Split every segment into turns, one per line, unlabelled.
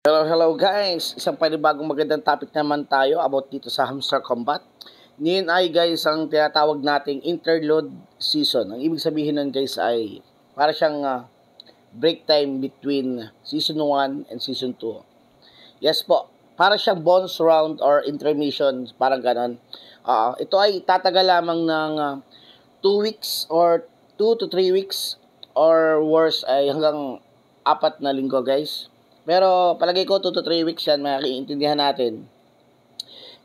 Hello guys! Isang panibagong magandang topic naman tayo about dito sa Hamster Combat. Ngayon ay guys ang tinatawag nating interlude season. Ang ibig sabihin nun guys ay para siyang break time between season 1 and season 2. Yes po, para siyang bonus round or intermission, parang ganon. Ito ay tatagal lamang ng 2 weeks or 2 to 3 weeks or worse ay hanggang 4 na linggo guys. Pero palagay ko 2 to 3 weeks yan, makikintindihan natin.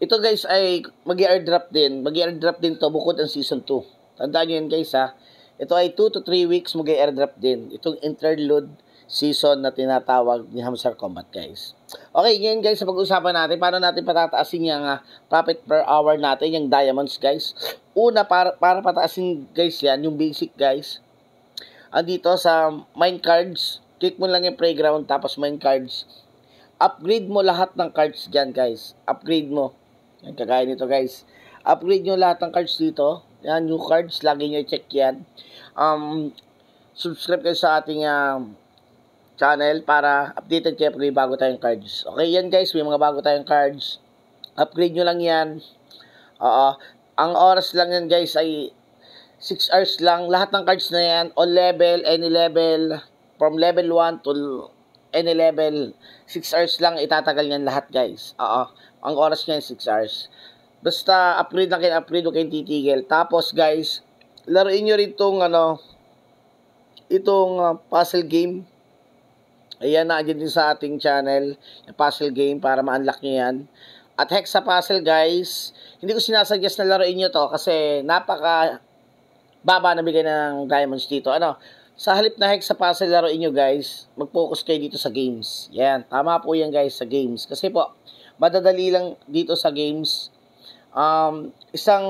Ito guys ay mag-airdrop din. Mag-airdrop din to bukod ang season 2. Tandaan nyo yan guys ha. Ito ay 2 to 3 weeks mag-airdrop din. Itong interlude season na tinatawag ni Hamster Combat guys. Okay, ngayon guys, pag-usapan natin paano natin patataasin yung profit per hour natin, yung diamonds guys. Una, para pataasin guys yan, yung basic guys. Andito sa mine cards, click mo lang yung playground tapos mine cards. Upgrade mo lahat ng cards dyan guys. Upgrade mo. Yan, kagaya nito guys. Upgrade nyo lahat ng cards dito. Yan, new cards. Lagi nyo check yan. Subscribe kayo sa ating channel para updated kayo pag may bago tayong cards. Okay, yan guys. May mga bago tayong cards. Upgrade nyo lang yan. Ang oras lang yan guys ay 6 hours lang. Lahat ng cards na yan. On level, any level. From level 1 to any level, 6 hours lang itatagal yan lahat guys. Ang oras niya 6 hours. Basta upgrade lang kayo, upgrade, huwag kayong titigil. Tapos guys, laruin nyo rin itong puzzle game. Ayan, na-agad din sa ating channel, yung puzzle game para ma-unlock nyo yan. At Hexa puzzle guys, hindi ko sinasuggest na laruin nyo to kasi napaka baba na bigay ng diamonds dito. Sa halip na Hexa puzzle laruin nyo guys, mag-focus kayo dito sa games. Yan, tama po yan guys sa games. Kasi po, madadali lang dito sa games. Isang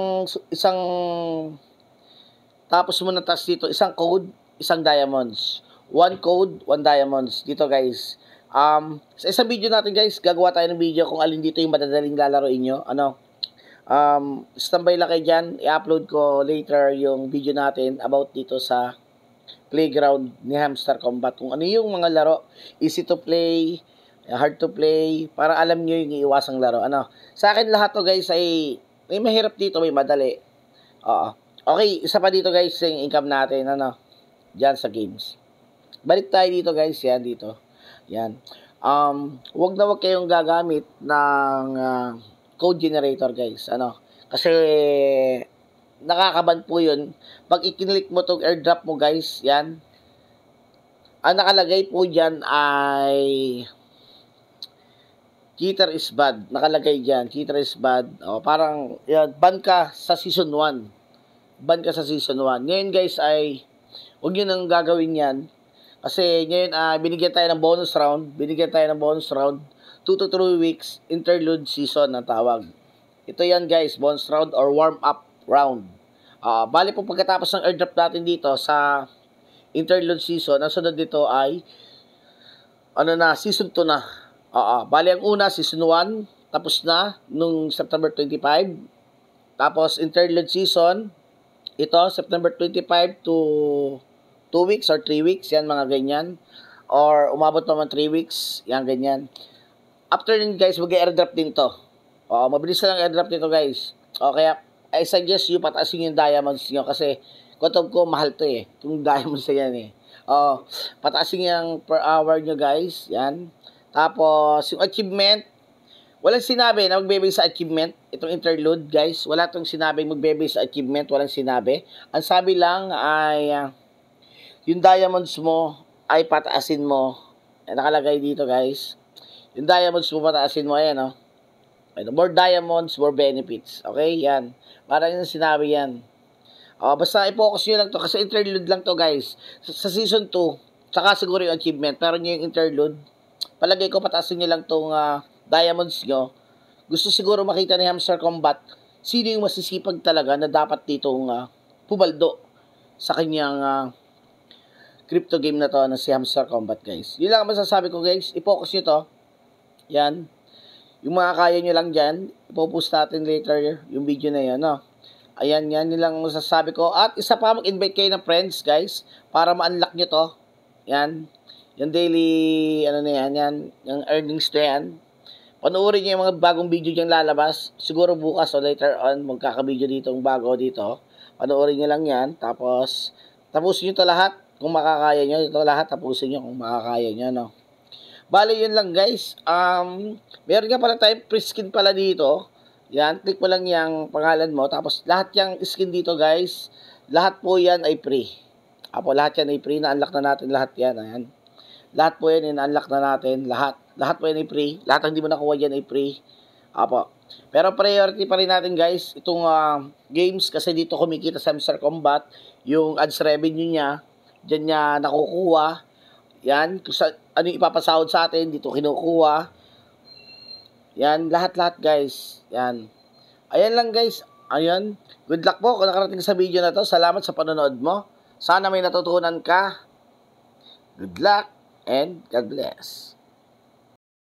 tapos mo na task dito, isang code, isang diamonds. One code, one diamonds. Dito guys. Sa isang video natin guys, gagawa tayo ng video kung alin dito yung madadaling lalaroin nyo. Standby lang kayo dyan. I-upload ko later yung video natin about dito sa playground ni Hamster Combat. Kung ano yung mga laro, easy to play, hard to play, para alam nyo yung iiwasang laro. Sa akin lahat to guys ay may mahirap dito, may madali. Okay, isa pa dito guys yung income natin, dyan sa games. Balik tayo dito guys, yan dito. Yan. Wag na wag kayong gagamit ng code generator guys. Kasi nakakaban po yun. Pag i-click mo itong airdrop mo guys, yan. Ang nakalagay po dyan ay cheater is bad. Nakalagay dyan, cheater is bad. Parang, yan, ban ka sa season 1. Ban ka sa season 1. Ngayon guys ay, huwag nyo nang gagawin yan. Kasi ngayon, binigyan tayo ng bonus round. 2 to 3 weeks, interlude season na tawag. Ito yan guys, bonus round or warm up round. Bali po pagkatapos ng airdrop natin dito sa interlude season, ang sunod dito ay season 2 na. Bali ang una season 1 tapos na nung September 25. Tapos interlude season ito September 25 to 2 weeks or 3 weeks, yan mga ganyan. Or umabot naman 3 weeks, yan ganyan. After nun guys, mag-airdrop din to. Mabilis lang airdrop dito guys. Kaya I suggest you pataasin yung diamonds nyo kasi kutob ko mahal to itong diamonds na yan pataasin yung per hour nyo guys, yan. Tapos yung achievement, walang sinabi na magbebase sa achievement. Itong interlude guys, wala tong sinabi magbebase sa achievement, walang sinabi. Ang sabi lang ay yung diamonds mo ay pataasin mo. Nakalagay dito guys, yung diamonds mo pataasin mo, ayan more diamonds, more benefits. Okay, yan. Parang yung sinabi yan. Basta i-focus nyo lang to kasi interlude lang to guys. Sa season 2, saka siguro yung achievement. Pero nyo yung interlude, palagay ko pataasin nyo lang tong diamonds nyo. Gusto siguro makita ni Hamster Combat sino yung masisipag talaga na dapat ditong pubaldo sa kanyang crypto game na to na si Hamster Combat guys. Yun lang ang masasabi ko guys. I-focus nyo to. Yan. Yung mga kaya nyo lang dyan, ipopost natin later yung video na yan, Ayan, yan nilang masasabi ko. At isa pa, mag-invite kayo ng friends, guys, para ma-unlock nyo to. Yan. Yung daily, ano na yan, yung earnings na yan. Panoorin nyo yung mga bagong video diyang lalabas. Siguro bukas o later on, magkaka-video dito, yung bago dito. Panoorin nyo lang yan. Tapos, tapusin nyo ito lahat. Kung makakaya nyo, ito lahat, tapusin nyo kung makakaya nyo, no? Bali, yun lang, guys. Meron nga pala tayong free skin pala dito. Yan, click mo lang yung pangalan mo. Tapos, lahat yung skin dito, guys. Lahat po yan ay free. Apo, lahat yan ay free. Na-unlock na natin lahat yan. Ayan. Lahat po yan, in-unlock na natin. Lahat. Lahat po yan ay free. Lahat ang hindi mo nakuha yan ay free. Apo. Pero priority pa rin natin, guys, itong games. Kasi dito kumikita sa Mr. Combat. Yung ads revenue niya, dyan niya nakukuha. Yan. Kung sa, ano yung ipapasahod sa atin, dito kinukuha. Yan. Lahat-lahat, guys. Yan. Ayan lang, guys. Ayan. Good luck po kung nakarating sa video na to. Salamat sa panonood mo. Sana may natutunan ka. Good luck and God bless.